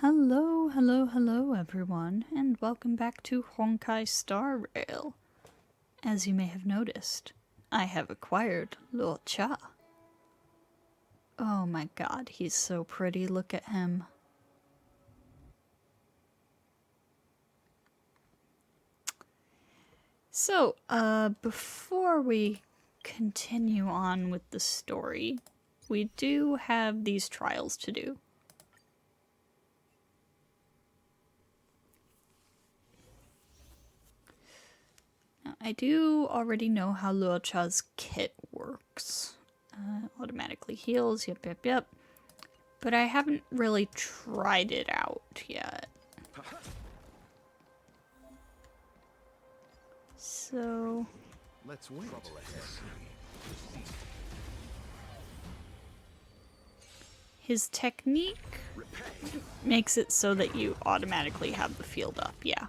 Hello, hello, hello everyone, and welcome back to Honkai Star Rail. As you may have noticed, I have acquired Luo Cha. Oh my god, he's so pretty, look at him. So, before we continue on with the story, we do have these trials to do. I do already know how Luo Cha's kit works. Automatically heals, yep. But I haven't really tried it out yet. So... let's wait. His technique makes it so that you automatically have the field up, yeah.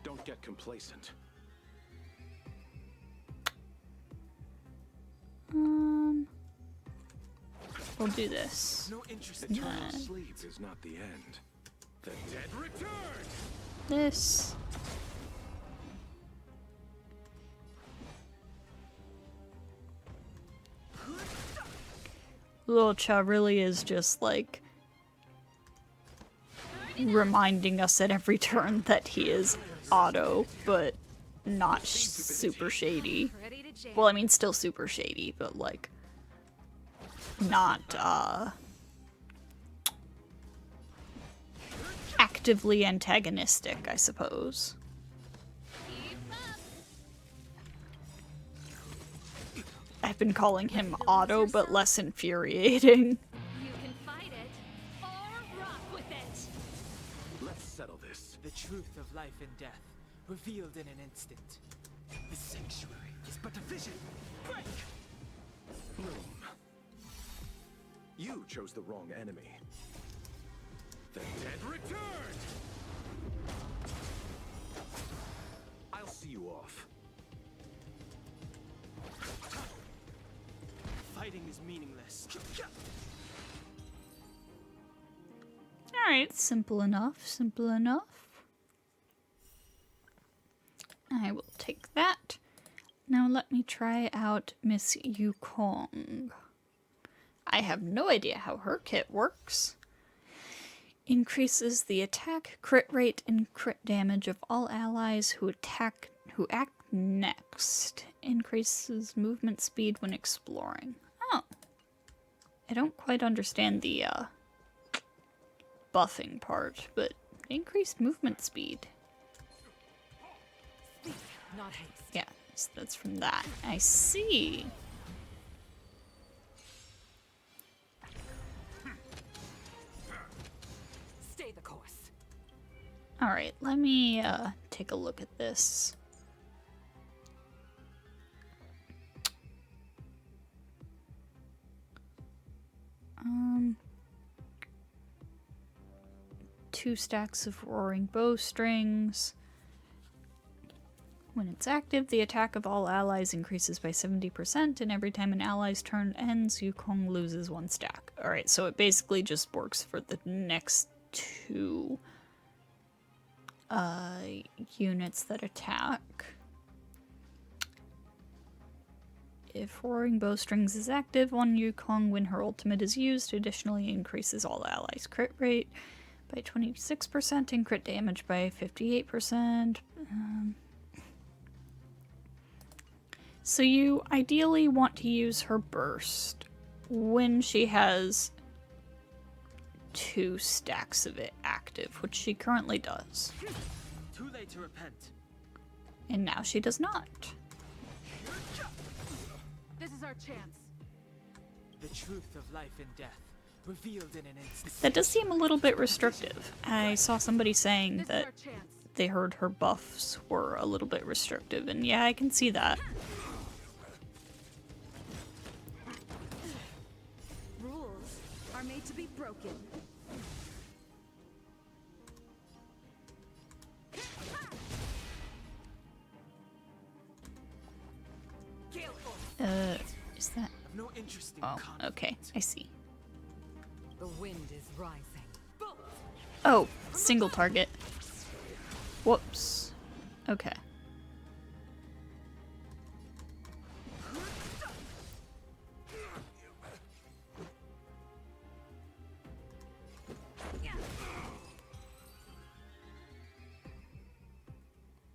Don't get complacent. We'll do this. No interest in eternal sleep is not the end. The dead return. This. Luo Cha really is just like reminding us at every turn that he is auto, but not super shady. Well, I mean, still super shady, but like not actively antagonistic, I suppose. I've been calling him auto, but less infuriating. You can fight it, or rock with it. Let's settle this. The truth of life and death, revealed in an instant. The sanctuary is but a vision. Break! Bloom. You chose the wrong enemy. The dead return. I'll see you off. Fighting is meaningless. Alright, simple enough, simple enough. I will take that. Now let me try out Miss Yukong. I have no idea how her kit works. Increases the attack, crit rate, and crit damage of all allies who act next. Increases movement speed when exploring. Oh. I don't quite understand the buffing part, but increased movement speed. Not haste. Yeah, so that's from that. I see. Stay the course. Alright, let me take a look at this. Two stacks of roaring bowstrings. When it's active, the attack of all allies increases by 70%, and every time an ally's turn ends, Yukong loses one stack. Alright, so it basically just works for the next two units that attack. If Roaring Bowstrings is active on Yukong when her ultimate is used, additionally increases all allies' crit rate by 26% and crit damage by 58%. So you ideally want to use her burst when she has two stacks of it active, which she currently does. Too late to repent. And now she does not. This is our chance. The truth of life and death, revealed in an instant. That does seem a little bit restrictive. I saw somebody saying This that is our chance. they heard her buffs were a little bit restrictive, and yeah, I can see that. Rules are made to be broken. Is that... I've no interest in Oh, conflict. okay, I see. The wind is rising. Oh, single target. Whoops. Okay.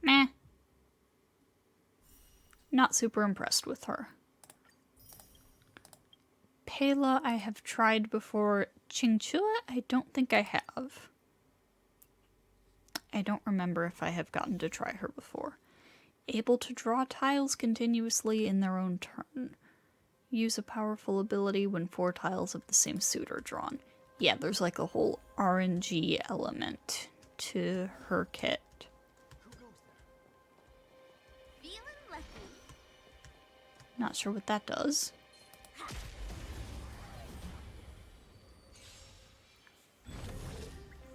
Meh. Not super impressed with her. Pela I have tried before. Qingchua I don't think I have. I don't remember if I have gotten to try her before. Able to draw tiles continuously in their own turn. Use a powerful ability when 4 tiles of the same suit are drawn. Yeah, there's like a whole RNG element to her kit. Not sure what that does.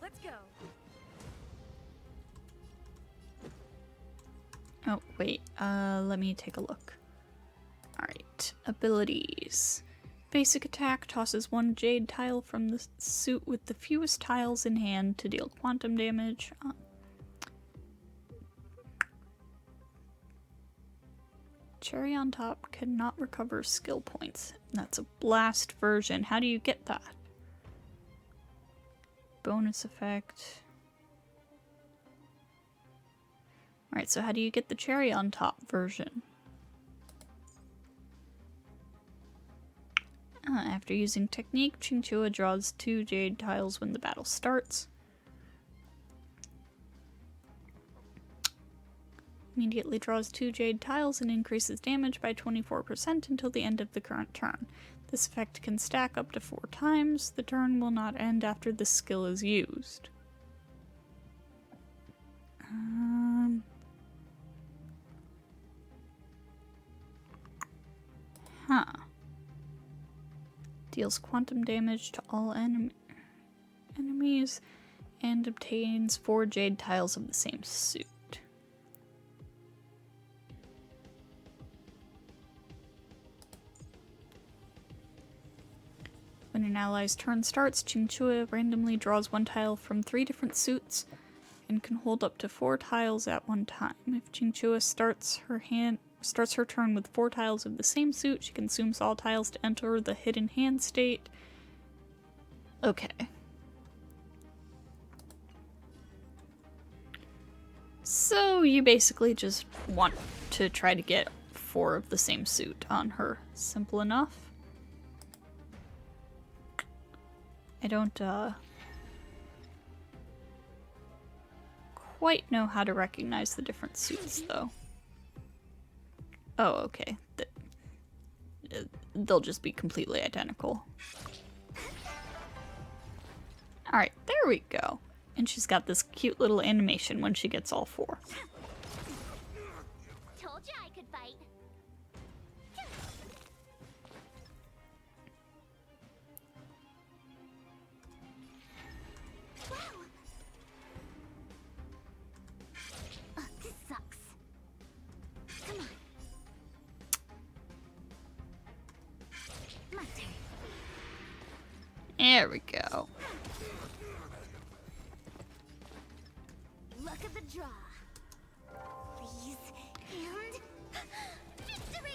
Let's go. Oh, wait, let me take a look. Alright, abilities. Basic attack tosses 1 jade tile from the suit with the fewest tiles in hand to deal quantum damage. Cherry on top cannot recover skill points. That's a blast version. How do you get that? Bonus effect. Alright, so how do you get the cherry on top version? After using technique, Qingchua draws 2 jade tiles when the battle starts. Immediately draws 2 jade tiles and increases damage by 24% until the end of the current turn. This effect can stack up to 4 times. The turn will not end after this skill is used. Huh. Deals quantum damage to all enemies and obtains 4 jade tiles of the same suit. When an ally's turn starts, Qingchua randomly draws 1 tile from 3 different suits and can hold up to 4 tiles at one time. If Qingchua starts her turn with 4 tiles of the same suit, she consumes all tiles to enter the hidden hand state. Okay. So you basically just want to try to get 4 of the same suit on her. Simple enough. I don't quite know how to recognize the different suits, though. Oh, okay. They'll just be completely identical. Alright, there we go. And she's got this cute little animation when she gets all 4. Told you I could fight. Wow. This sucks. Come on. My turn. There we go. Luck of the draw. Please. And victory!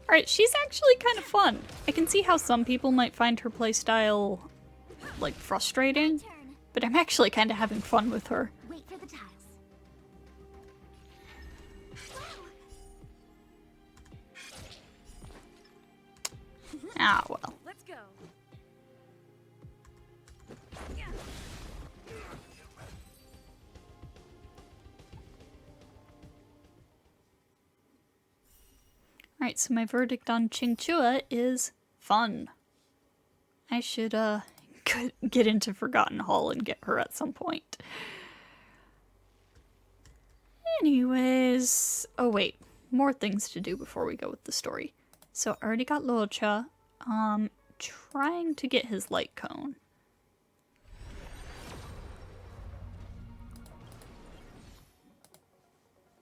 Alright, she's actually kind of fun. I can see how some people might find her playstyle, like, frustrating, Turn. but I'm actually kind of having fun with her. Wait for the tiles. Wow. Ah, well. Let's go. Alright, so my verdict on Qingchua is fun. I should, get into Forgotten Hall and get her at some point. Anyways, oh wait, more things to do before we go with the story. So I already got Luocha, trying to get his light cone.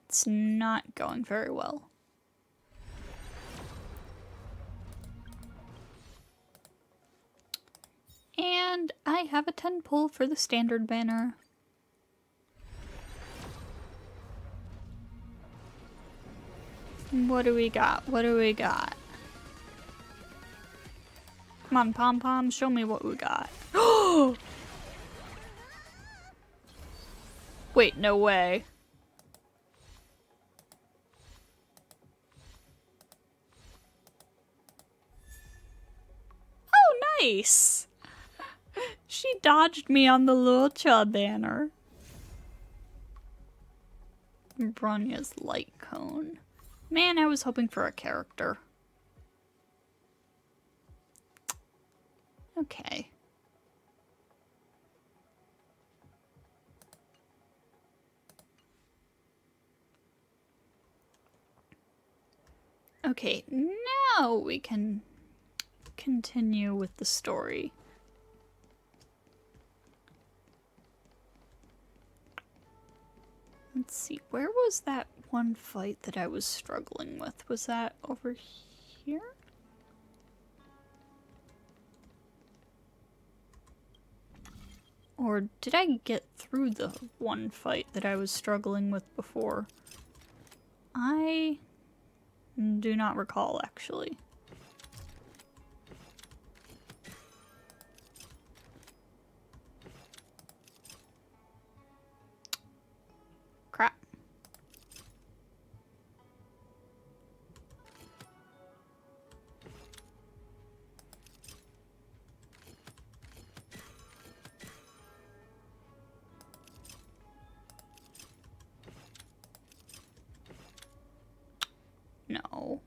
It's not going very well. I have a 10 pull for the standard banner. What do we got? What do we got? Come on, pom-pom, show me what we got. Oh! Wait, no way. Oh, nice! She dodged me on the Luocha banner. Bronya's light cone. Man, I was hoping for a character. Okay. Okay, now we can continue with the story. Let's see, where was that one fight that I was struggling with? Was that over here? Or did I get through the one fight that I was struggling with before? I do not recall, actually. Crap. No.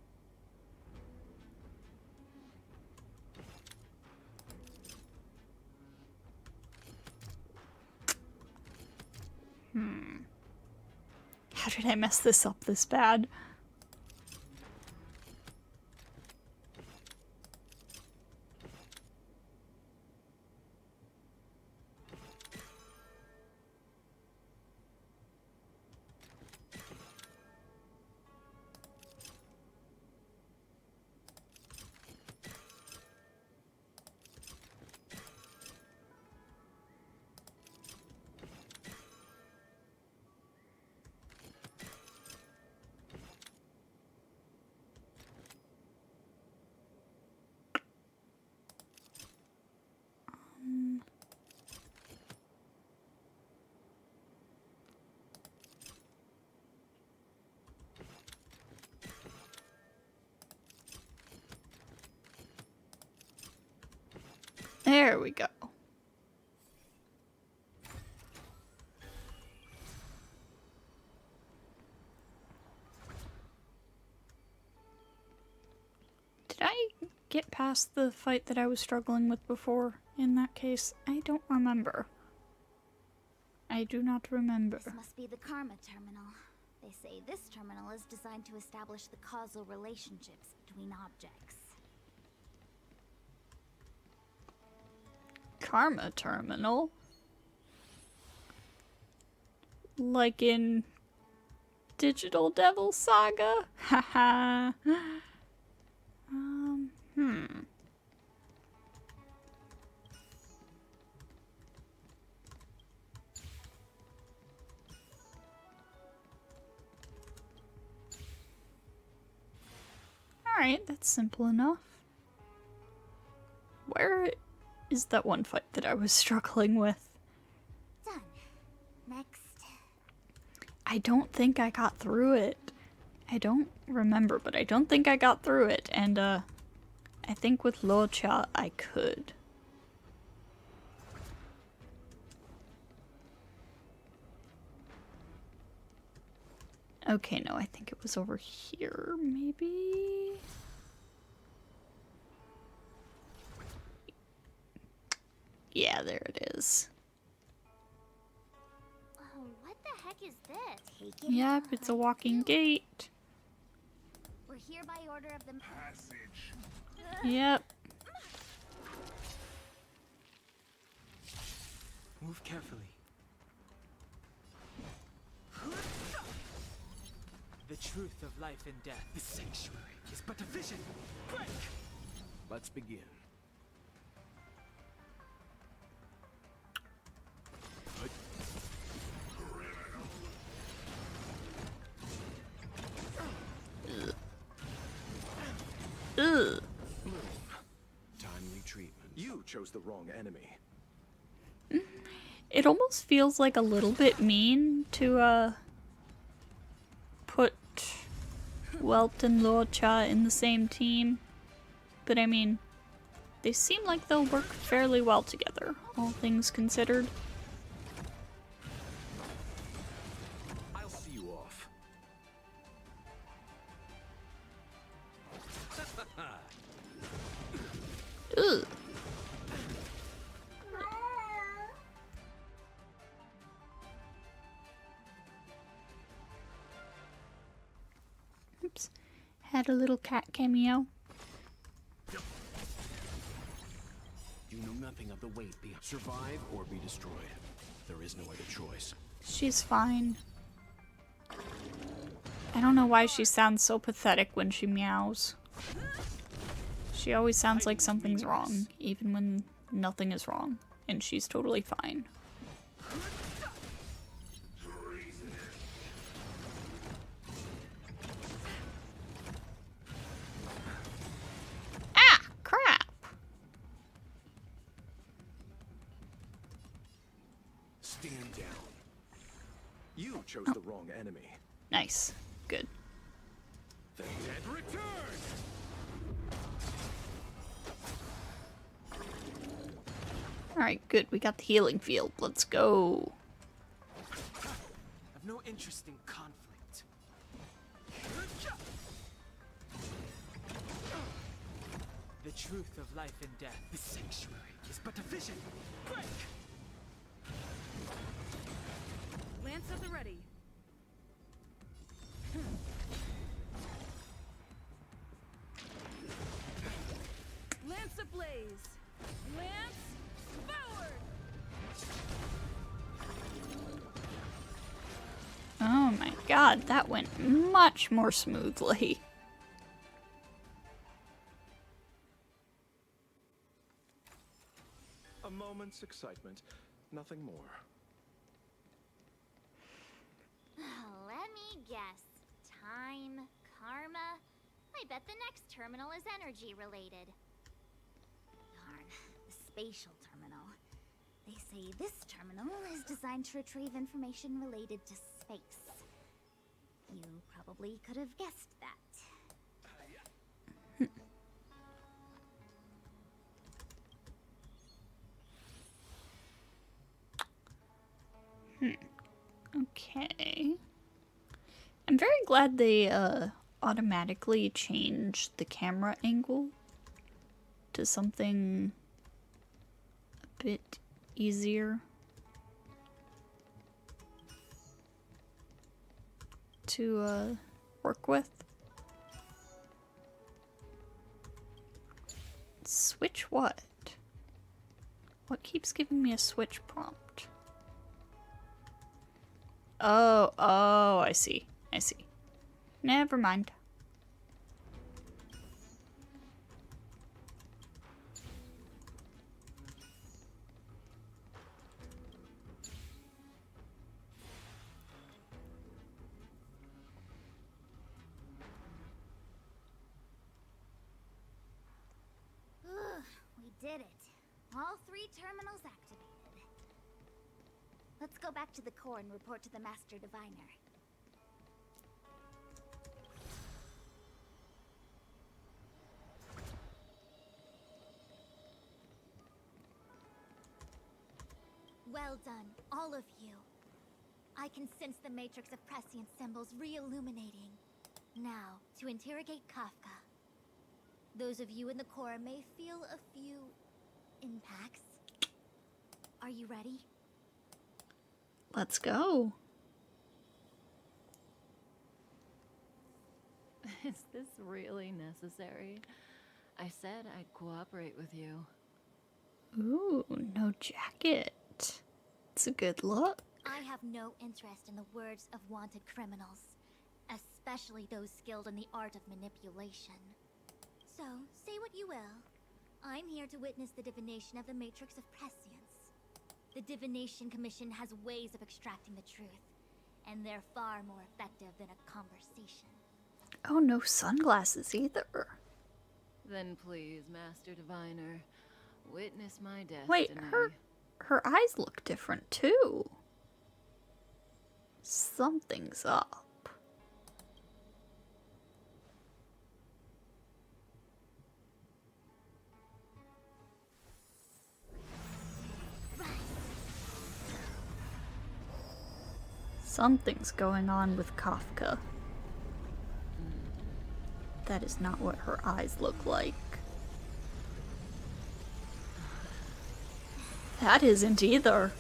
How did I mess this up this bad? There we go. Did I get past the fight that I was struggling with before in that case? I don't remember. I do not remember. This must be the Karma Terminal. They say this terminal is designed to establish the causal relationships between objects. Karma Terminal? Like in Digital Devil Saga? Haha. Alright, that's simple enough. Where is that one fight that I was struggling with? Done. Next. I don't think I got through it. I don't remember, but I don't think I got through it, and I think with Luocha I could. Okay, no, I think it was over here, maybe? Yeah, there it is. Oh, what the heck is this? Take it Yep, out. it's a walking gate. We're here by order of the Passage. Yep. Move carefully. The truth of life and death. The sanctuary is but a vision. Quick! Let's begin. You chose the wrong enemy. It almost feels like a little bit mean to put Welt and Luocha in the same team. But I mean, they seem like they'll work fairly well together, all things considered. I'll see you off. Ugh. Oops. Had a little cat cameo. You know nothing of the weight beyond survive or be destroyed. There is no other choice. She's fine. I don't know why she sounds so pathetic when she meows. She always sounds like something's wrong, even when nothing is wrong, and she's totally fine. Ah, crap! Stand down. You chose the wrong enemy. Nice. Good. The dead return! Alright, good. We got the healing field. Let's go. I've no interest in conflict. The truth of life and death, the sanctuary, is but a vision. Break! Lance at the ready. Lance ablaze. Lance forward. Oh my god, that went much more smoothly. A moment's excitement, nothing more. Let me guess. Time, karma. I bet the next terminal is energy related. Darn, the spatial terminal. They say this terminal is designed to retrieve information related to space. You probably could have guessed that. Okay. I'm very glad they automatically changed the camera angle to something a bit easier to work with. Switch what? What keeps giving me a switch prompt? Oh, I see. I see. Never mind. We did it. All 3 terminals activated. Let's go back to the core and report to the Master Diviner. Well done, all of you. I can sense the matrix of prescient symbols re-illuminating. Now, to interrogate Kafka. Those of you in the core may feel a few impacts. Are you ready? Let's go. Is this really necessary? I said I'd cooperate with you. Ooh, no jacket. It's a good look. I have no interest in the words of wanted criminals, especially those skilled in the art of manipulation. So, say what you will. I'm here to witness the divination of the Matrix of Prescience. The Divination Commission has ways of extracting the truth, and they're far more effective than a conversation. Oh, no sunglasses either. Then please, Master Diviner, Witness my destiny. Wait, her eyes look different too. Something's up. Something's going on with Kafka. That is not what her eyes look like. That isn't either.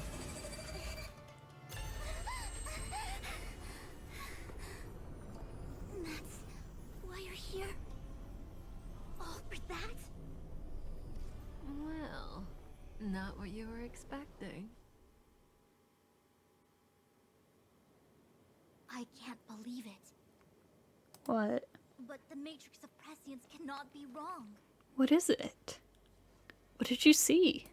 That's why you're here? All for that? Well, not what you were expecting. I can't believe it. What? But the Matrix of Prescience cannot be wrong. What is it? What did you see?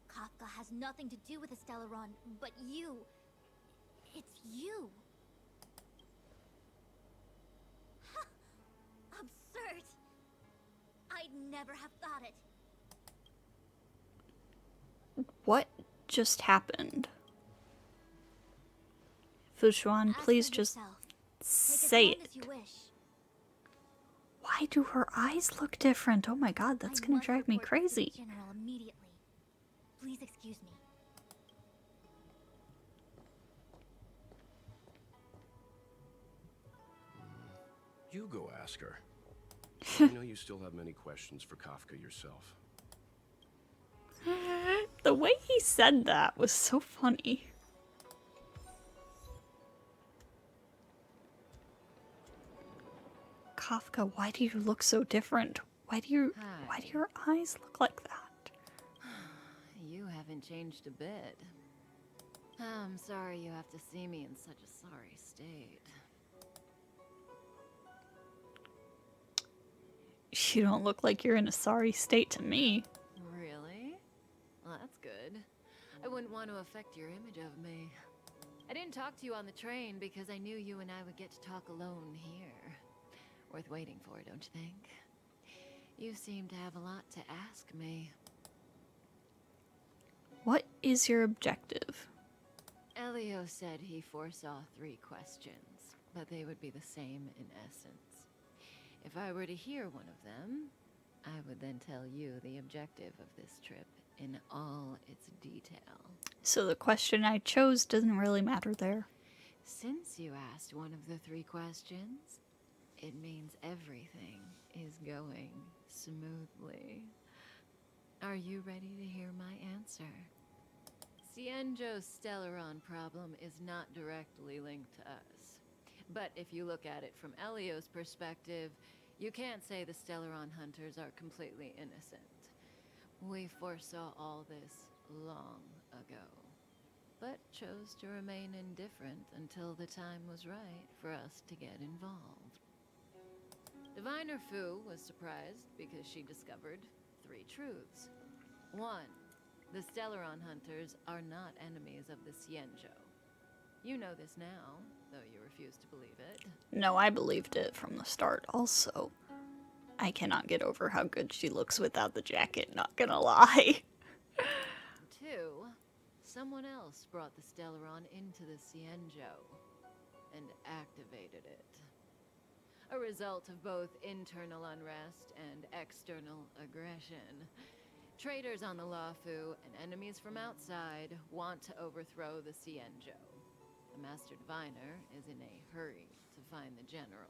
Kafka has nothing to do with the Stellaron, but you. It's you. Absurd. I'd never have thought it. What just happened? Fu Xuan, Ask please for just yourself. say Take as long it. as you wish. Why do her eyes look different? Oh my god, that's I gonna must drive me report this to the crazy. General immediately. Please excuse me. You go ask her. I know you still have many questions for Kafka yourself. The way he said that was so funny. Kafka, why do you look so different? Why do your eyes look like that? You haven't changed a bit. I'm sorry you have to see me in such a sorry state. You don't look like you're in a sorry state to me. Really? Well, that's good. I wouldn't want to affect your image of me. I didn't talk to you on the train because I knew you and I would get to talk alone here. Worth waiting for, don't you think? You seem to have a lot to ask me. What is your objective? Elio said he foresaw 3 questions, but they would be the same in essence. If I were to hear one of them, I would then tell you the objective of this trip in all its detail. So the question I chose doesn't really matter there. Since you asked one of the 3 questions, it means everything is going smoothly. Are you ready to hear my answer? Xianzhou's Stellaron problem is not directly linked to us. But if you look at it from Elio's perspective, you can't say the Stellaron hunters are completely innocent. We foresaw all this long ago, but chose to remain indifferent until the time was right for us to get involved. Diviner Fu was surprised because she discovered 3 truths. 1. The Stellaron hunters are not enemies of the Xianzhou. You know this now, though you refuse to believe it. No, I believed it from the start also. I cannot get over how good she looks without the jacket, not gonna lie. 2. Someone else brought the Stellaron into the Xianzhou and activated it. A result of both internal unrest and external aggression. Traitors on the Luofu and enemies from outside want to overthrow the Xianzhou. The Master Diviner is in a hurry to find the General,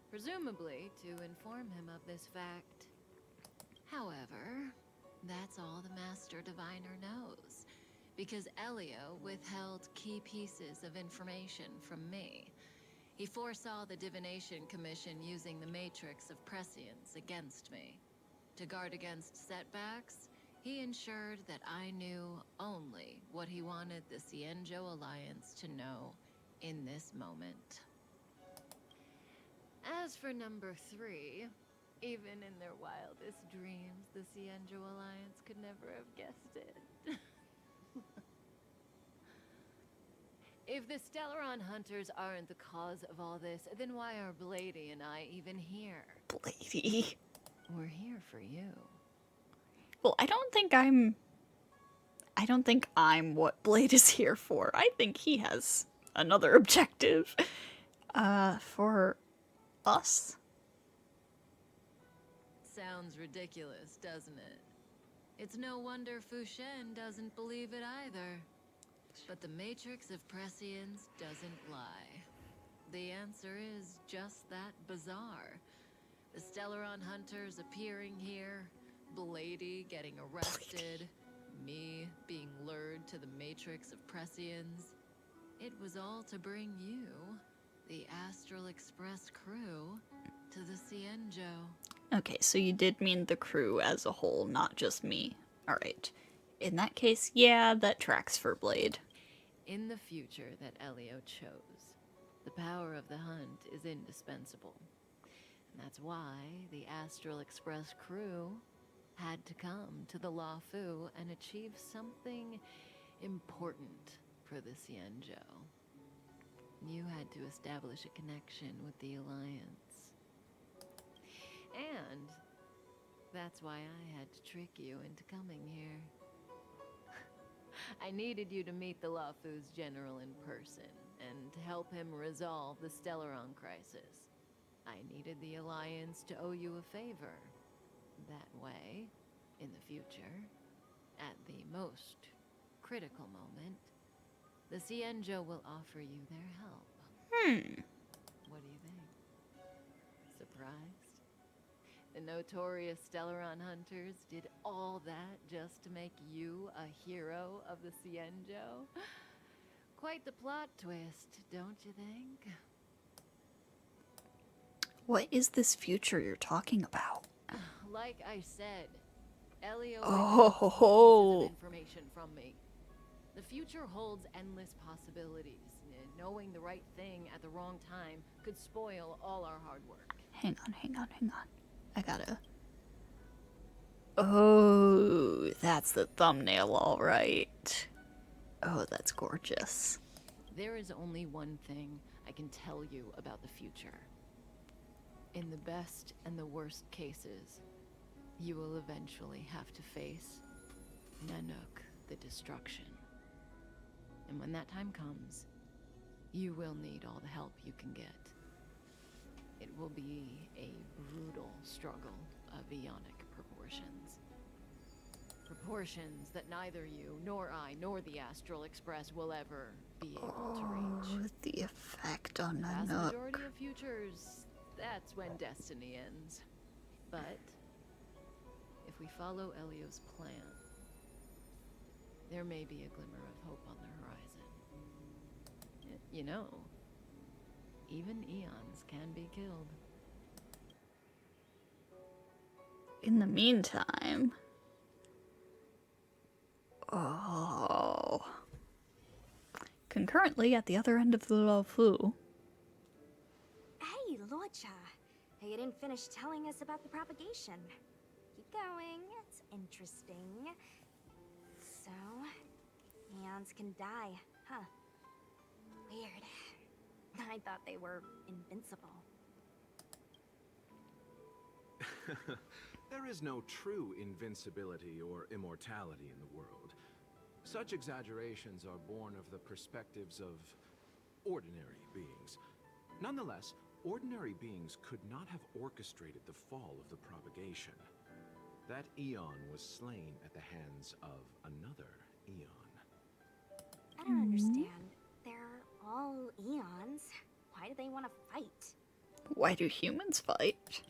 presumably to inform him of this fact. However, that's all the Master Diviner knows, because Elio withheld key pieces of information from me. He foresaw the Divination Commission using the Matrix of Prescience against me. To guard against setbacks, he ensured that I knew only what he wanted the Xianzhou Alliance to know in this moment. As for number 3, even in their wildest dreams, the Xianzhou Alliance could never have guessed it. If the Stellaron hunters aren't the cause of all this, then why are Blady and I even here? care. Blady. We're here for you. Well, I don't think I'm what Blade is here for. I think he has another objective. For us. Sounds ridiculous, doesn't it? It's no wonder Fu Xuan doesn't believe it either. But the matrix of prescience doesn't lie. The answer is just that bizarre. The Stellaron hunters appearing here, Blady getting arrested, me being lured to the matrix of prescience. It was all to bring you, the Astral Express crew, to the Xianzhou. Okay, so you did mean the crew as a whole, not just me. Alright. In that case, yeah, that tracks for Blade. In the future that Elio chose, the power of the hunt is indispensable. And that's why the Astral Express crew had to come to the Luofu and achieve something important for the Xianzhou. You had to establish a connection with the Alliance. And that's why I had to trick you into coming here. I needed you to meet the Luofu's general in person, and to help him resolve the Stellaron crisis. I needed the Alliance to owe you a favor. That way, in the future, at the most critical moment, the Xianzhou will offer you their help. What do you think? Surprised? The notorious Stellaron hunters did all that just to make you a hero of the Xianzhou? Quite the plot twist, don't you think? What is this future you're talking about? Like I said, Elio Oh. pieces of information from me. The future holds endless possibilities. Knowing the right thing at the wrong time could spoil all our hard work. Hang on. I gotta... Oh, that's the thumbnail, alright. Oh, that's gorgeous. There is only one thing I can tell you about the future. In the best and the worst cases, you will eventually have to face Nanook, the destruction. And when that time comes, you will need all the help you can get. It will be a brutal struggle of Aeonic proportions. Proportions that neither you, nor I, nor the Astral Express will ever be able to reach. Oh, the effect on The vast Nanook. majority of futures, that's when destiny ends. But if we follow Elio's plan, there may be a glimmer of hope on the horizon. You know, even Aeons can be killed. In the meantime... Oh... Concurrently, at the other end of the Luofu... Hey, Luocha. You didn't finish telling us about the propagation. Keep going, it's interesting. So, Aeons can die, huh? Weird. I thought they were invincible. There is no true invincibility or immortality in the world. Such exaggerations are born of the perspectives of ordinary beings. Nonetheless, ordinary beings could not have orchestrated the fall of the propagation. That Aeon was slain at the hands of another Aeon. I don't understand. They're all Aeons. Why do they want to fight? Why do humans fight?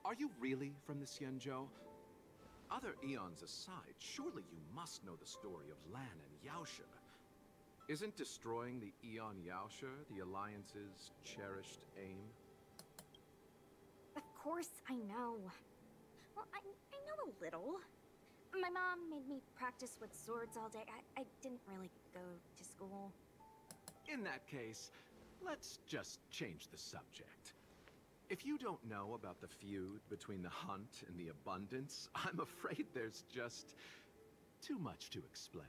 Are you really from the Xianzhou? Other Aeons aside, surely you must know the story of Lan and Yaoshe. Isn't destroying the Aeon Yaoshe the Alliance's cherished aim? Of course I know. Well, I know a little. My mom made me practice with swords all day. I didn't really go to school. In that case, let's just change the subject. If you don't know about the feud between the hunt and the abundance, I'm afraid there's just too much to explain.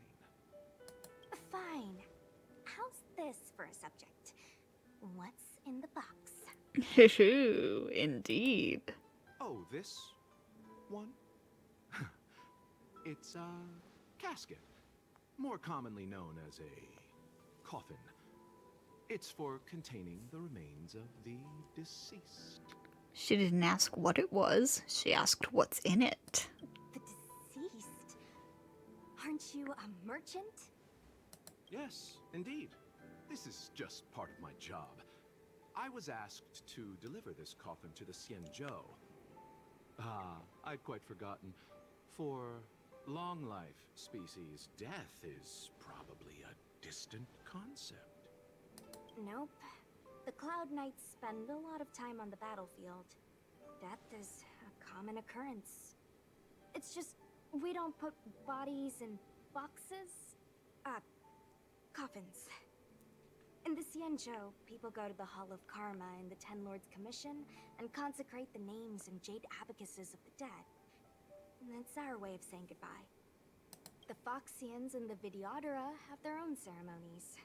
Fine. How's this for a subject? What's in the box? Indeed. Oh, this one? It's a casket, more commonly known as a coffin. It's for containing the remains of the deceased. She didn't ask what it was, she asked what's in it. The deceased? Aren't you a merchant? Yes, indeed. This is just part of my job. I was asked to deliver this coffin to the Xianzhou. Ah, I'd quite forgotten. For long-life species, death is probably a distant concept. Nope. The Cloud Knights spend a lot of time on the battlefield. Death is a common occurrence. It's just, we don't put bodies in boxes. Coffins. In the Xianzhou, people go to the Hall of Karma in the Ten Lords Commission and consecrate the names and jade abacuses of the dead. And that's our way of saying goodbye. The Foxians and the Vidyadhara have their own ceremonies.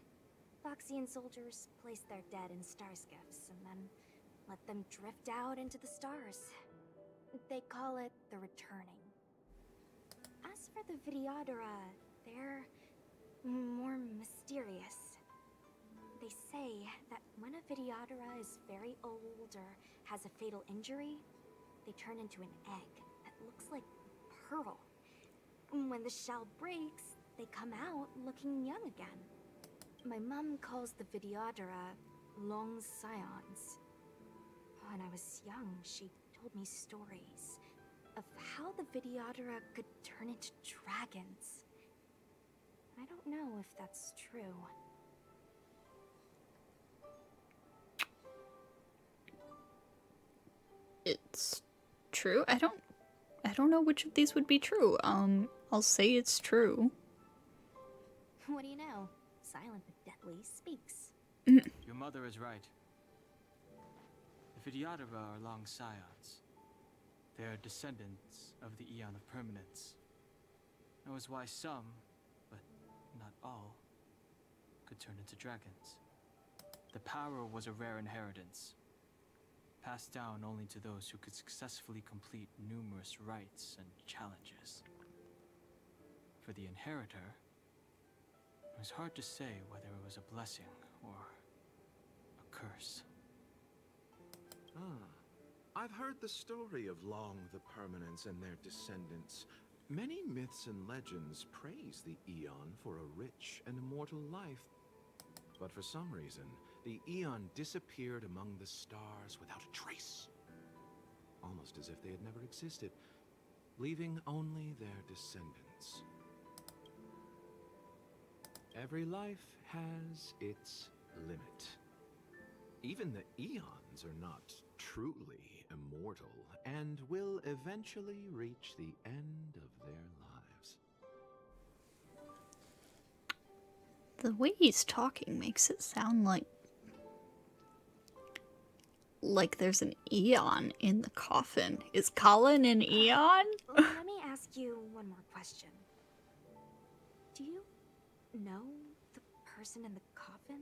Foxian soldiers place their dead in star skiffs and then let them drift out into the stars. They call it the returning. As for the Vidyadhara, they're more mysterious. They say that when a Vidyadhara is very old or has a fatal injury, they turn into an egg that looks like a pearl. When the shell breaks, they come out looking young again. My mom calls the Vidyadhara long scions. When I was young, she told me stories of how the Vidyadhara could turn into dragons. I don't know if that's true. It's true? I don't know which of these would be true. I'll say it's true. What do you know? Silent but deadly speaks. Your mother is right. The Vidyadhara are long scions. They are descendants of the Aeon of Permanence. That was why some, but not all, could turn into dragons. The power was a rare inheritance, passed down only to those who could successfully complete numerous rites and challenges. For the inheritor, it was hard to say whether it was a blessing or a curse. I've heard the story of Long the Permanence and their descendants. Many myths and legends praise the Aeon for a rich and immortal life. But for some reason, the Aeon disappeared among the stars without a trace. Almost as if they had never existed, leaving only their descendants. Every life has its limit. Even the Aeons are not truly immortal and will eventually reach the end of their lives. The way he's talking makes it sound like there's an Aeon in the coffin. Is Colin an Aeon? Let me ask you one more question. Do you know the person in the coffin?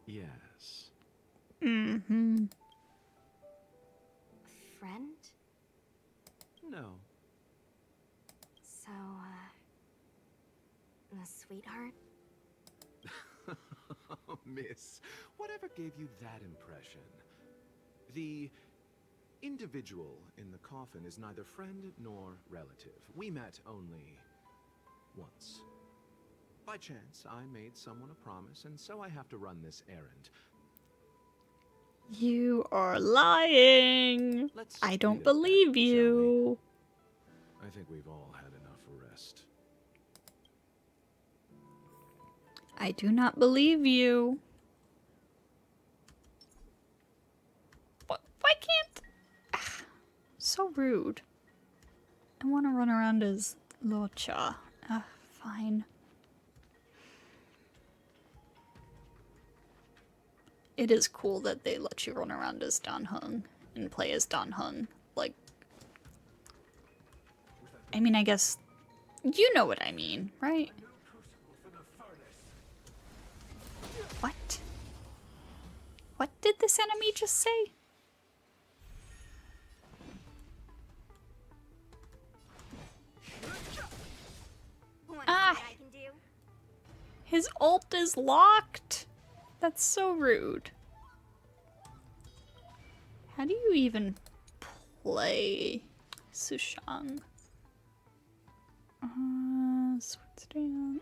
Yes. Mm-hmm. A friend? No. So, a sweetheart? Miss, whatever gave you that impression? The individual in the coffin is neither friend nor relative. We met only once. By chance, I made someone a promise, and so I have to run this errand. You are lying. Let's I leave don't it at believe that, shall you. we? I think we've all had enough rest. I do not believe you. Why can't... So rude. I want to run around as Luocha. Fine. It is cool that they let you run around as Dan Heng and play as Dan Heng. Like, I mean, I guess you know what I mean, right? enemy just say? Wanna Ah. see what I can do? His ult is locked. That's so rude. How do you even play Sushang? Sword dance.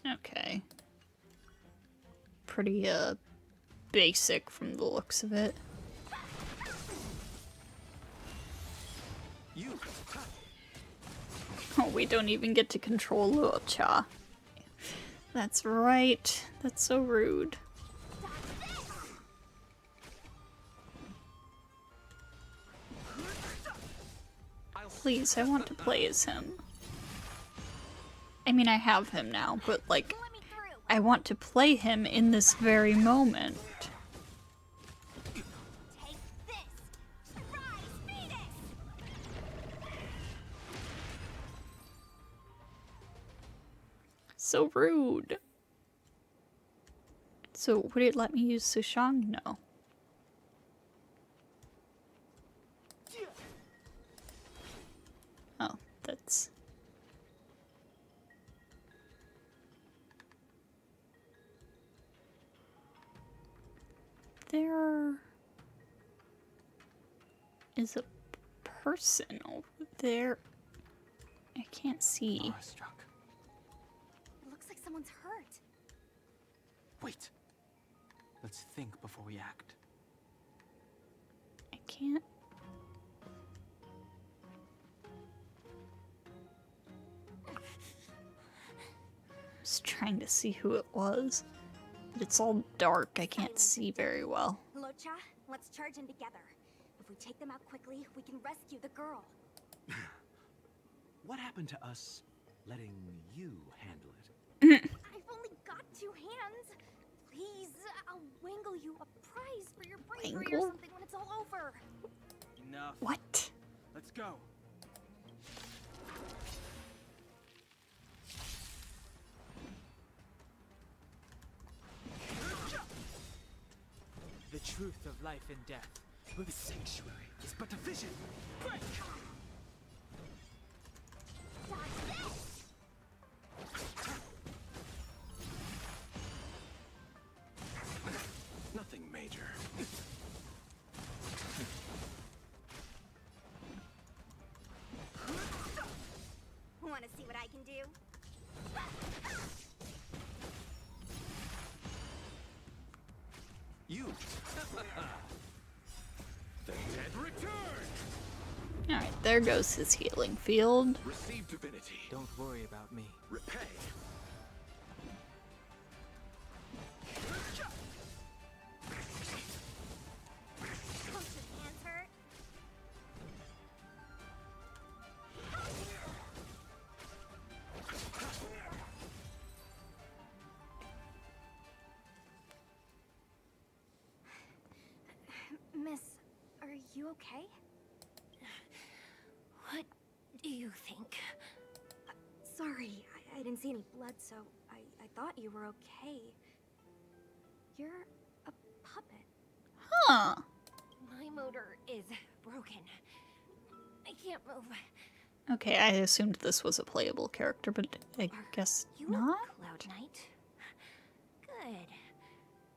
Okay. Pretty basic from the looks of it. You. Oh, we don't even get to control Luocha. That's right. That's so rude. Please, I want to play as him. I mean, I have him now, but like, Let me through. I want to play him in this very moment. Take this. Rise, Venus. So rude. So, would it let me use Sushang? No. Oh, that's... There is a person over there. I can't see. Awestruck. It looks like someone's hurt. Wait. Let's think before we act. I can't. Just trying to see who it was. But it's all dark. I can't see very well. Luocha, let's charge in together. If we take them out quickly, we can rescue the girl. What happened to us letting you handle it? I've only got 2 hands. Please, I'll wangle you a prize for your bravery Wangle? or something when it's all over. Enough. What? Let's go. The truth of life and death. The sanctuary is but a vision. Break! Nothing major. Want to see what I can do? You. The dead return. Alright, there goes his healing field. Receive divinity. Don't worry about me. Repay. Don't your hands hurt? Miss, are you okay? What do you think? Sorry, I didn't see any blood, so I thought you were okay. You're a puppet. Huh. My motor is broken. I can't move. Okay, I assumed this was a playable character, but I guess You not? a Cloud Knight? Good.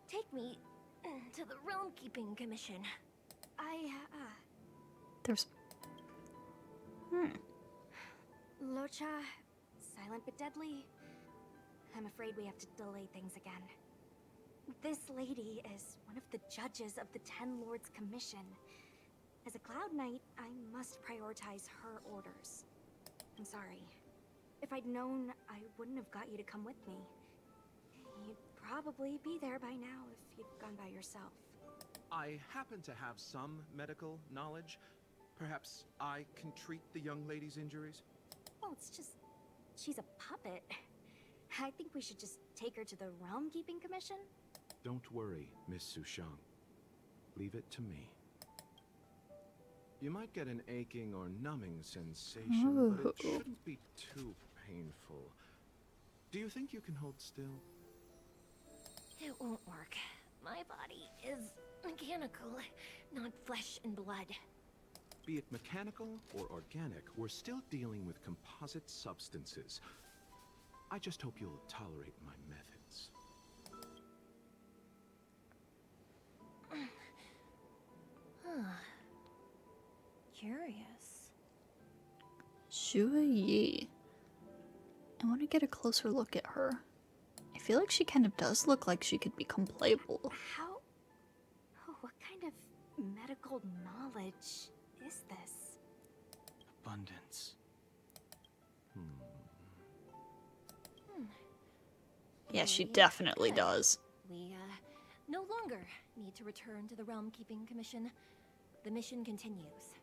Take me to the Realm Keeping Commission. There's... Luocha, silent but deadly. I'm afraid we have to delay things again. This lady is one of the judges of the Ten Lords Commission. As a Cloud Knight, I must prioritize her orders. I'm sorry. If I'd known, I wouldn't have got you to come with me. You'd probably be there by now if you'd gone by yourself. I happen to have some medical knowledge. Perhaps I can treat the young lady's injuries? Well, it's just... she's a puppet. I think we should just take her to the Realm Keeping Commission. Don't worry, Miss Sushang. Leave it to me. You might get an aching or numbing sensation, but it shouldn't be too painful. Do you think you can hold still? It won't work. My body is mechanical, not flesh and blood. Be it mechanical or organic, we're still dealing with composite substances. I just hope you'll tolerate my methods. Curious. Xue Yi. I want to get a closer look at her. I feel like she kind of does look like she could become playable. How? Oh, what kind of medical knowledge is this? Abundance. Yeah, she Very definitely good. does. We, no longer need to return to the Realm Keeping Commission. The mission continues.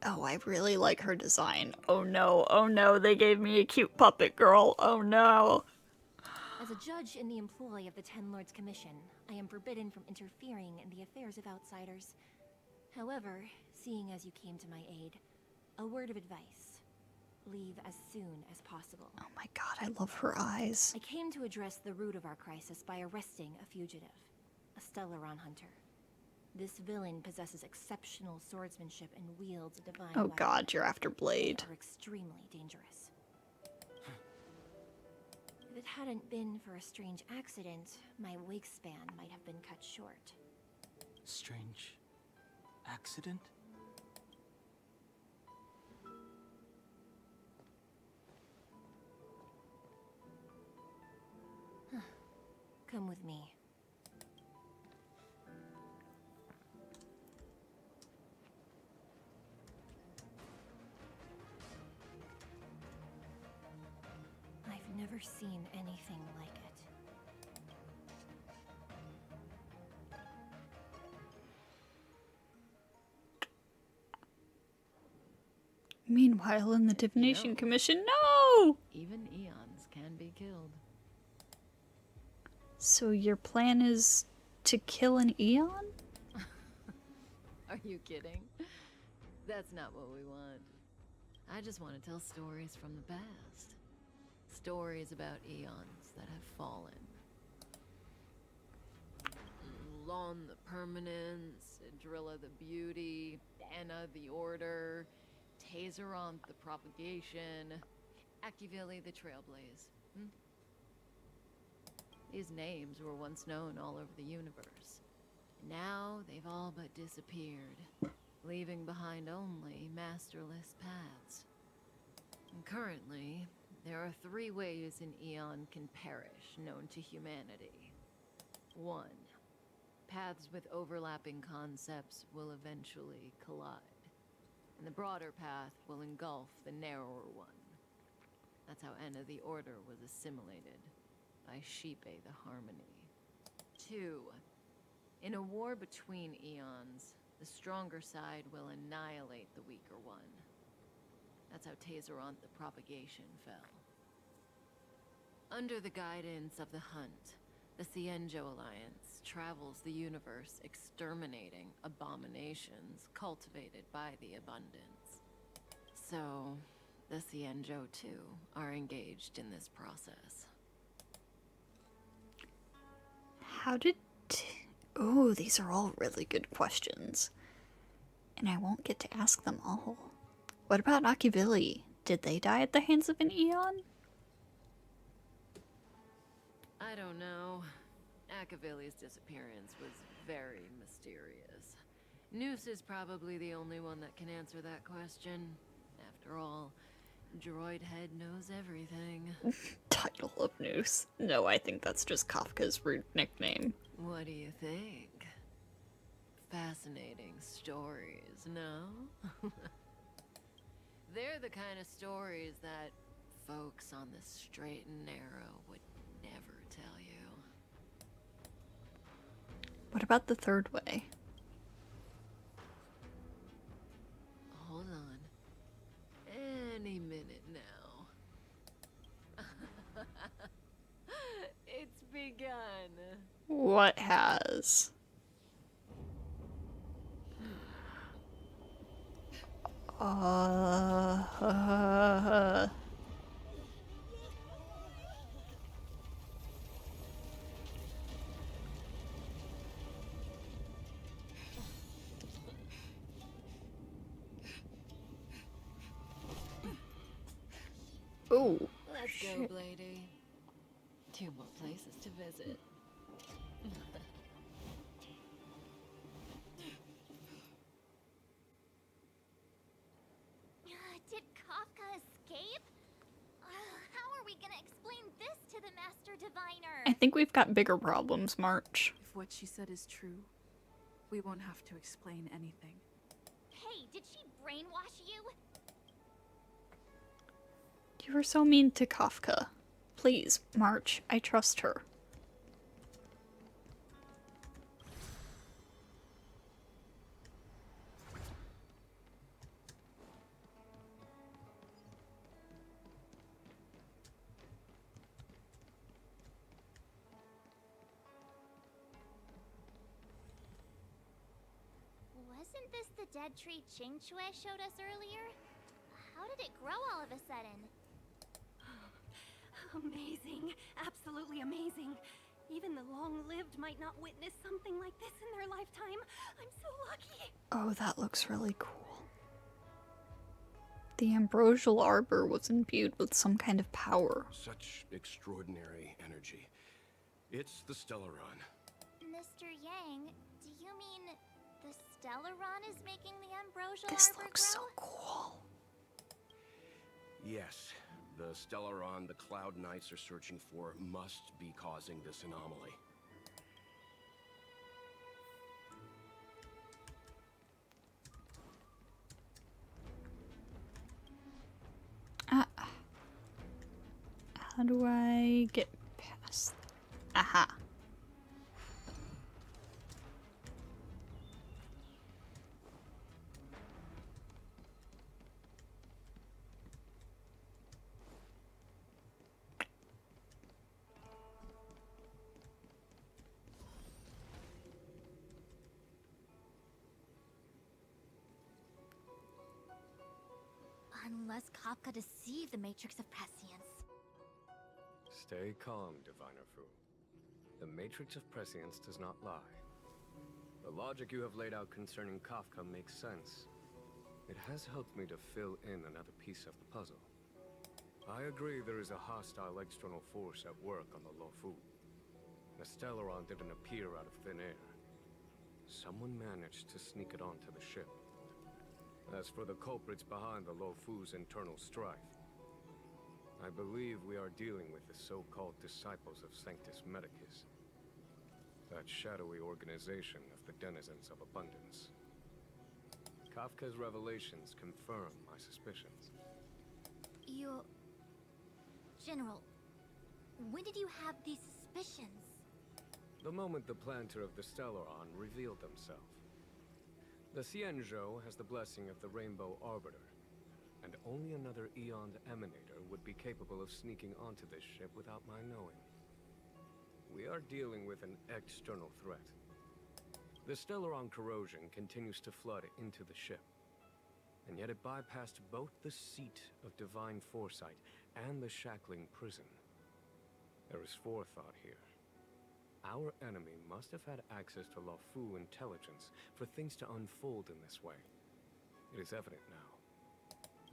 Oh, I really like her design. Oh no, they gave me a cute puppet girl. Oh no. As a judge in the employ of the Ten Lords Commission, I am forbidden from interfering in the affairs of outsiders. However, seeing as you came to my aid, a word of advice. Leave as soon as possible. Oh my god, I love her eyes. I came to address the root of our crisis by arresting a fugitive, a Stellaron hunter. This villain possesses exceptional swordsmanship and wields a divine Oh weapon. god, you're after Blade. They are extremely dangerous. If it hadn't been for a strange accident, my wingspan might have been cut short. Strange accident? Come with me. I've never seen anything like it. Meanwhile, in the Divination No. Commission, no! Even Aeons can be killed. So your plan is to kill an Aeon? Are you kidding? That's not what we want. I just want to tell stories from the past. Stories about Aeons that have fallen. Lon the Permanence, Drilla the Beauty, Anna the Order, Tazeronth the Propagation, Akivili the Trailblaze. These names were once known all over the universe. Now they've all but disappeared, leaving behind only masterless paths. And currently, there are 3 ways an Aeon can perish known to humanity. 1. Paths with overlapping concepts will eventually collide, and the broader path will engulf the narrower one. That's how Anna the Order was assimilated by Shipe the Harmony. 2. In a war between Aeons, the stronger side will annihilate the weaker one. That's how Tazeronth the Propagation fell. Under the guidance of the Hunt, the Xianzhou Alliance travels the universe exterminating abominations cultivated by the Abundance. So, the Xianzhou too are engaged in this process. How did... Oh, these are all really good questions. And I won't get to ask them all. What about Akivili? Did they die at the hands of an Aeon? I don't know. Akivili's disappearance was very mysterious. Noose is probably the only one that can answer that question. After all, Droid Head knows everything. Title of Noose. No, I think that's just Kafka's rude nickname. What do you think? Fascinating stories, no? They're the kind of stories that folks on the straight and narrow would never tell you. What about the third way? Hold on. Any minute now. It's begun. What has? Uh, Oh, Let's shit. go, Blady. 2 more places to visit. Did Kafka escape? How are we gonna explain this to the Master Diviner? I think we've got bigger problems, March. If what she said is true, we won't have to explain anything. Hey, did she brainwash you? You were so mean to Kafka. Please, March, I trust her. Wasn't this the dead tree Qing Shui showed us earlier? How did it grow all of a sudden? Amazing. Absolutely amazing. Even the long-lived might not witness something like this in their lifetime. I'm so lucky. Oh, that looks really cool. The ambrosial arbor was imbued with some kind of power. Such extraordinary energy. It's the Stellaron. Mr. Yang, do you mean the Stellaron is making the ambrosial This arbor looks so grow? cool. Yes, the Stellaron the Cloud Knights are searching for must be causing this anomaly. How do I get past? Aha. Unless Kafka deceived the Matrix of Prescience. Stay calm, Diviner Fu. The Matrix of Prescience does not lie. The logic you have laid out concerning Kafka makes sense. It has helped me to fill in another piece of the puzzle. I agree there is a hostile external force at work on the Luofu. The Stellaron didn't appear out of thin air. Someone managed to sneak it onto the ship. As for the culprits behind the Luofu's internal strife, I believe we are dealing with the so-called disciples of Sanctus Medicus. That shadowy organization of the denizens of abundance. Kafka's revelations confirm my suspicions. You... General, when did you have these suspicions? The moment the planter of the Stellaron revealed himself. The Xianzhou has the blessing of the Rainbow Arbiter, and only another Aeon emanator would be capable of sneaking onto this ship without my knowing. We are dealing with an external threat. The Stellaron corrosion continues to flood into the ship, and yet it bypassed both the seat of divine foresight and the shackling prison. There is forethought here. Our enemy must have had access to Luofu intelligence for things to unfold in this way. It is evident now.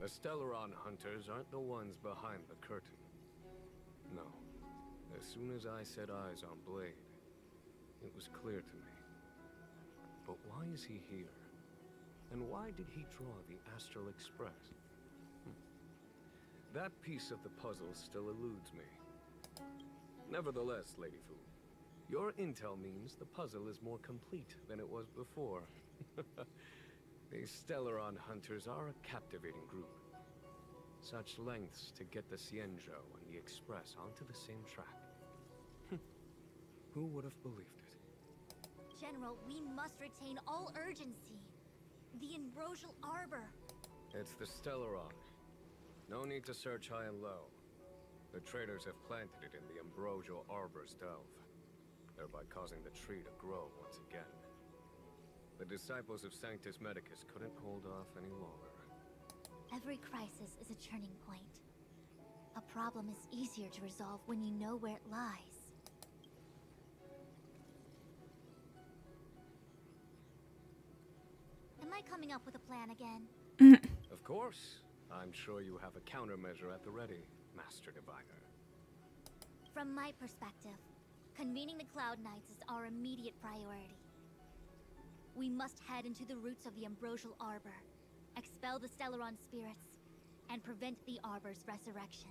The Stellaron hunters aren't the ones behind the curtain. No. As soon as I set eyes on Blade, it was clear to me. But why is he here? And why did he draw the Astral Express? That piece of the puzzle still eludes me. Nevertheless, Lady Fu, your intel means the puzzle is more complete than it was before. These Stellaron hunters are a captivating group. Such lengths to get the Xianzhou and the Express onto the same track. Who would have believed it? General, we must retain all urgency. The ambrosial arbor. It's the Stellaron. No need to search high and low. The traders have planted it in the ambrosial arbor's delve, thereby causing the tree to grow once again. The disciples of Sanctus Medicus couldn't hold off any longer. Every crisis is a turning point. A problem is easier to resolve when you know where it lies. Am I coming up with a plan again? Of course. I'm sure you have a countermeasure at the ready, Master Diviner. From my perspective, convening the Cloud Knights is our immediate priority. We must head into the roots of the Ambrosial Arbor, expel the Stellaron spirits, and prevent the Arbor's resurrection.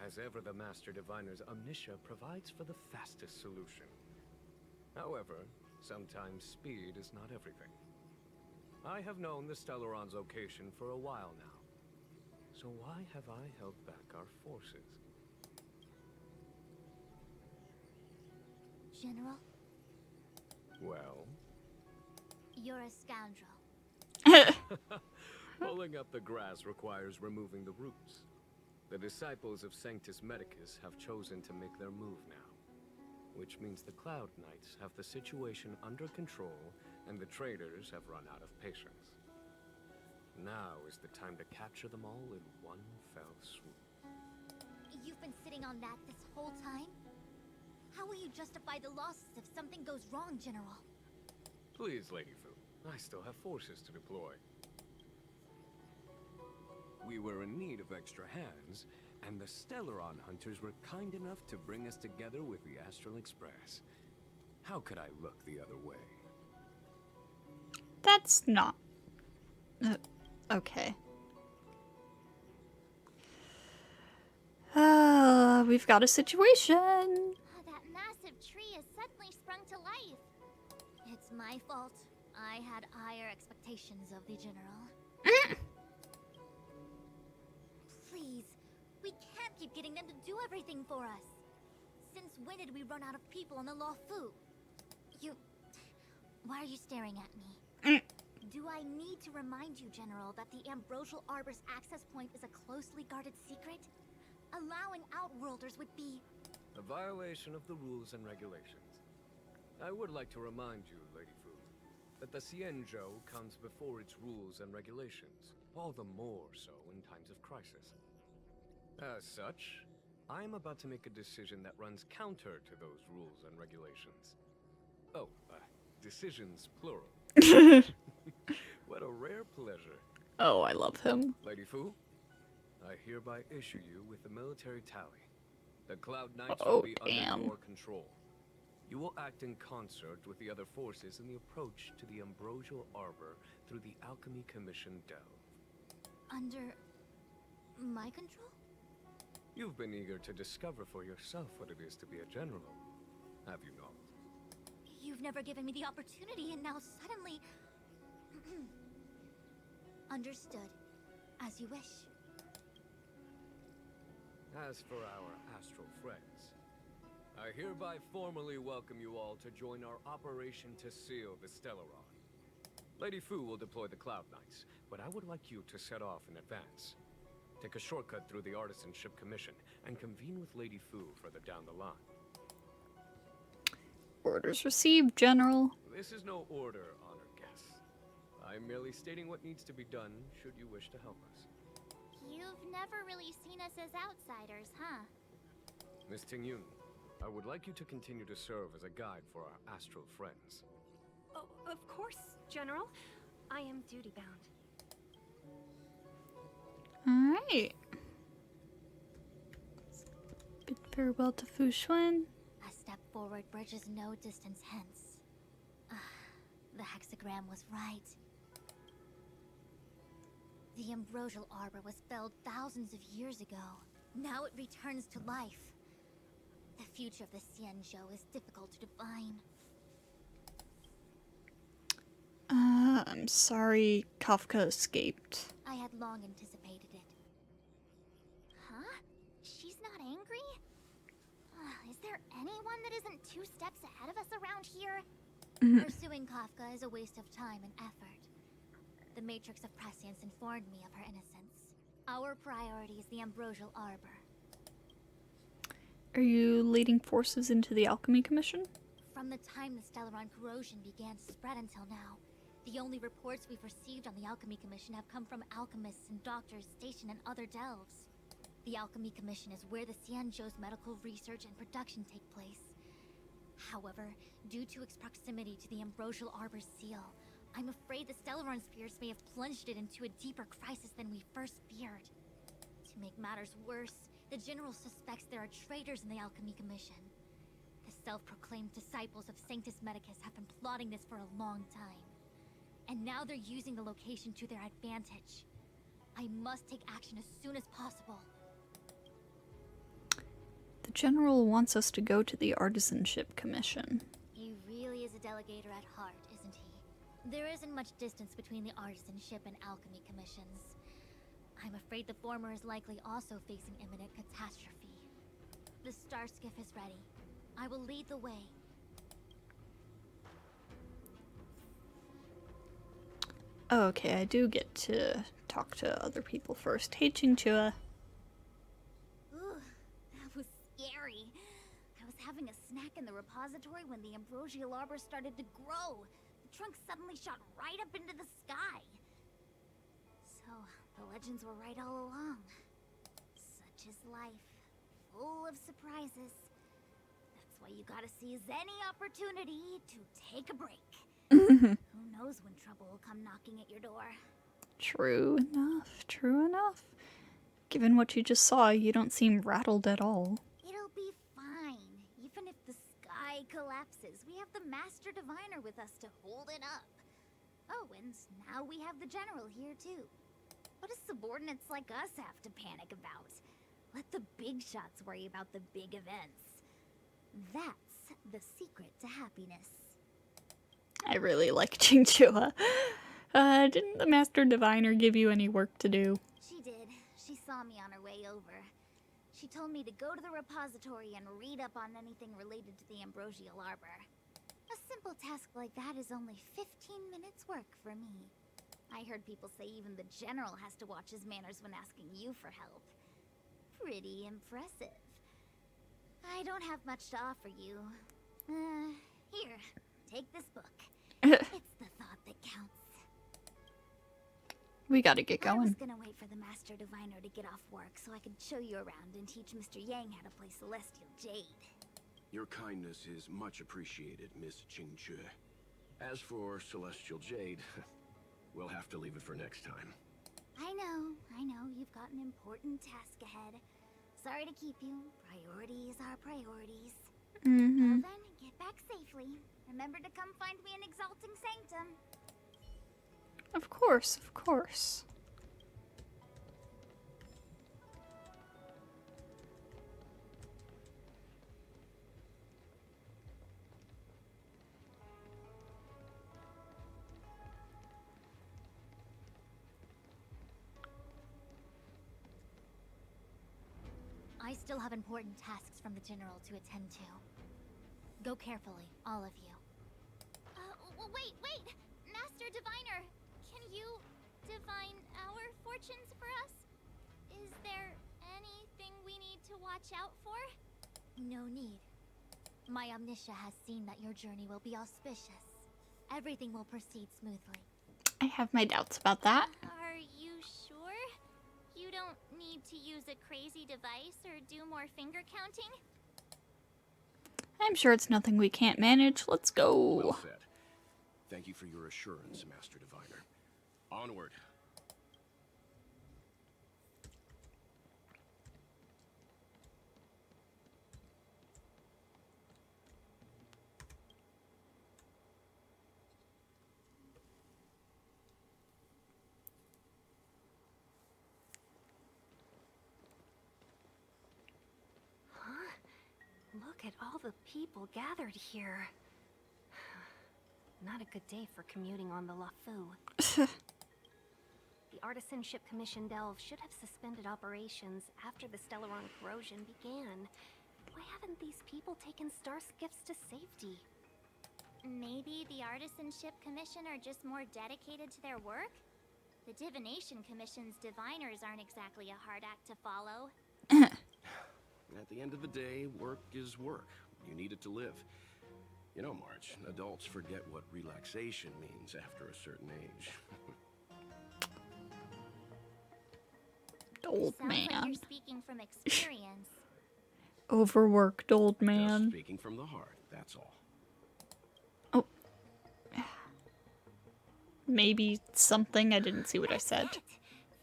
As ever, the Master Diviner's omniscia provides for the fastest solution. However, sometimes speed is not everything. I have known the Stellaron's location for a while now. So why have I held back our forces? General, Well? you're a scoundrel. Pulling up the grass requires removing the roots. The disciples of Sanctus Medicus have chosen to make their move now. Which means the Cloud Knights have the situation under control, and the traitors have run out of patience. Now is the time to capture them all in one fell swoop. You've been sitting on that this whole time? How will you justify the losses if something goes wrong, General? Please, Lady Fu. I still have forces to deploy. We were in need of extra hands, and the Stellaron hunters were kind enough to bring us together with the Astral Express. How could I look the other way? That's not... okay. We've got a situation. That massive tree has suddenly sprung to life. It's my fault. I had higher expectations of the General. Please, we can't keep getting them to do everything for us. Since when did we run out of people on the Luofu? Why are you staring at me? Do I need to remind you, General, that the Ambrosial Arbor's access point is a closely guarded secret? Allowing Outworlders would be... A violation of the rules and regulations. I would like to remind you, Lady Fu, that the Xianzhou comes before its rules and regulations, all the more so in times of crisis. As such, I am about to make a decision that runs counter to those rules and regulations. Oh, decisions plural. What a rare pleasure. Oh, I love him. Lady Fu, I hereby issue you with the military tally. The Cloud Knights Oh, will be damn. under your control. You will act in concert with the other forces in the approach to the Ambrosial Arbor through the Alchemy Commission delve. Under... my control? You've been eager to discover for yourself what it is to be a general, have you not? You've never given me the opportunity, and now suddenly... Understood. As you wish. As for our astral friends, I hereby formally welcome you all to join our operation to seal the Stellaron. Lady Fu will deploy the Cloud Knights, but I would like you to set off in advance. Take a shortcut through the Artisanship Commission and convene with Lady Fu further down the line. Orders received, General. This is no order, honored guests. I'm merely stating what needs to be done should you wish to help us. You've never really seen us as outsiders, huh? Miss Tingyun, I would like you to continue to serve as a guide for our astral friends. Oh, of course, General. I am duty-bound. Alright. Bid farewell to Fu Xuan. A step forward bridges no distance hence. The hexagram was right. The Ambrosial Arbor was felled thousands of years ago. Now it returns to life. The future of the Xianzhou is difficult to define. I'm sorry Kafka escaped. I had long anticipated it. Huh? She's not angry? Is there anyone that isn't 2 steps ahead of us around here? Pursuing Kafka is a waste of time and effort. The Matrix of Prescience informed me of her innocence. Our priority is the Ambrosial Arbor. Are you leading forces into the Alchemy Commission? From the time the Stellaron corrosion began to spread until now, The only reports we've received on the Alchemy Commission have come from alchemists and doctors stationed in other delves. The Alchemy Commission is where the Xianzhou's medical research and production take place. However, due to its proximity to the Ambrosial Arbor's seal, I'm afraid the Stellaron spheres may have plunged it into a deeper crisis than we first feared. To make matters worse, the General suspects there are traitors in the Alchemy Commission. The self-proclaimed disciples of Sanctus Medicus have been plotting this for a long time. And now they're using the location to their advantage. I must take action as soon as possible. The General wants us to go to the Artisanship Commission. He really is a delegator at heart, isn't he? There isn't much distance between the Artisanship and Alchemy Commissions. I'm afraid the former is likely also facing imminent catastrophe. The star skiff is ready. I will lead the way. Okay, I do get to talk to other people first. Hey, Chinchua. Ooh, that was scary. I was having a snack in the repository when the Ambrosial Arbor started to grow. The trunk suddenly shot right up into the sky. So, the legends were right all along. Such is life, full of surprises. That's why you gotta seize any opportunity to take a break. Who knows when trouble will come knocking at your door? True enough, true enough. Given what you just saw, you don't seem rattled at all. It'll be fine. Even if the sky collapses, we have the Master Diviner with us to hold it up. Oh, and now we have the General here too. What do subordinates like us have to panic about? Let the big shots worry about the big events. That's the secret to happiness. I really like Chinchua. Didn't the Master Diviner give you any work to do? She did. She saw me on her way over. She told me to go to the repository and read up on anything related to the Ambrosial Arbor. A simple task like that is only 15 minutes work for me. I heard people say even the General has to watch his manners when asking you for help. Pretty impressive. I don't have much to offer you. Here, take this book. It's the thought that counts. We gotta get I was going. gonna wait for the Master Diviner to get off work so I could show you around and teach Mr. Yang how to play Celestial Jade. Your kindness is much appreciated, Miss Qingque. As for Celestial Jade, we'll have to leave it for next time. I know. You've got an important task ahead. Sorry to keep you. Priorities are priorities. Well then, get back safely. Remember to come find me in Exalting Sanctum. Of course, of course. I still have important tasks from the General to attend to. Go carefully, all of you. Wait! Master Diviner! Can you divine our fortunes for us? Is there anything we need to watch out for? No need. My Omniscia has seen that your journey will be auspicious. Everything will proceed smoothly. I have my doubts about that. Are you sure? You don't need to use a crazy device or do more finger counting? I'm sure it's nothing we can't manage. Let's go. Well said. Thank you for your assurance, Master Diviner. Onward. Look at all the people gathered here. Not a good day for commuting on the Luofu. The Artisanship Commission delve should have suspended operations after the Stellaron corrosion began. Why haven't these people taken star skiffs to safety? Maybe the Artisanship Commission are just more dedicated to their work? The Divination Commission's diviners aren't exactly a hard act to follow. At the end of the day, work is work. You need it to live. You know, March, adults forget what relaxation means after a certain age. Old Sounds like man. you're speaking from experience. Overworked old Just man. speaking from the heart, that's all. Oh. Maybe something. I didn't see what I said. That's it.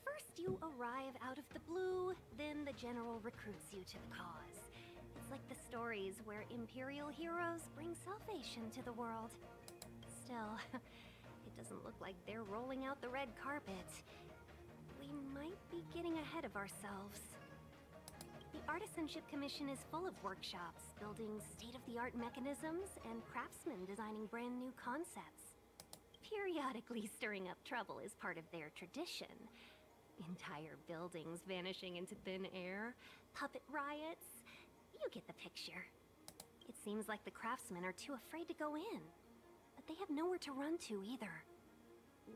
First you arrive out of the blue, then the general recruits you to the cause. It's like the stories where Imperial heroes bring salvation to the world. Still, it doesn't look like they're rolling out the red carpet. We might be getting ahead of ourselves. The Artisanship Commission is full of workshops, building state-of-the-art mechanisms, and craftsmen designing brand new concepts. Periodically stirring up trouble is part of their tradition. Entire buildings vanishing into thin air, puppet riots. You get the picture. It seems like the craftsmen are too afraid to go in. But they have nowhere to run to either.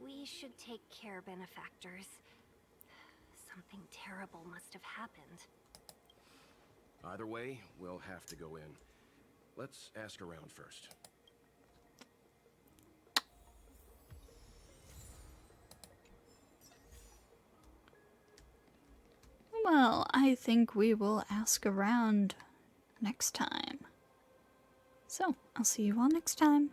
We should take care, benefactors. Something terrible must have happened. Either way, we'll have to go in. Let's ask around first. Well, I think we will ask around next time. So, I'll see you all next time.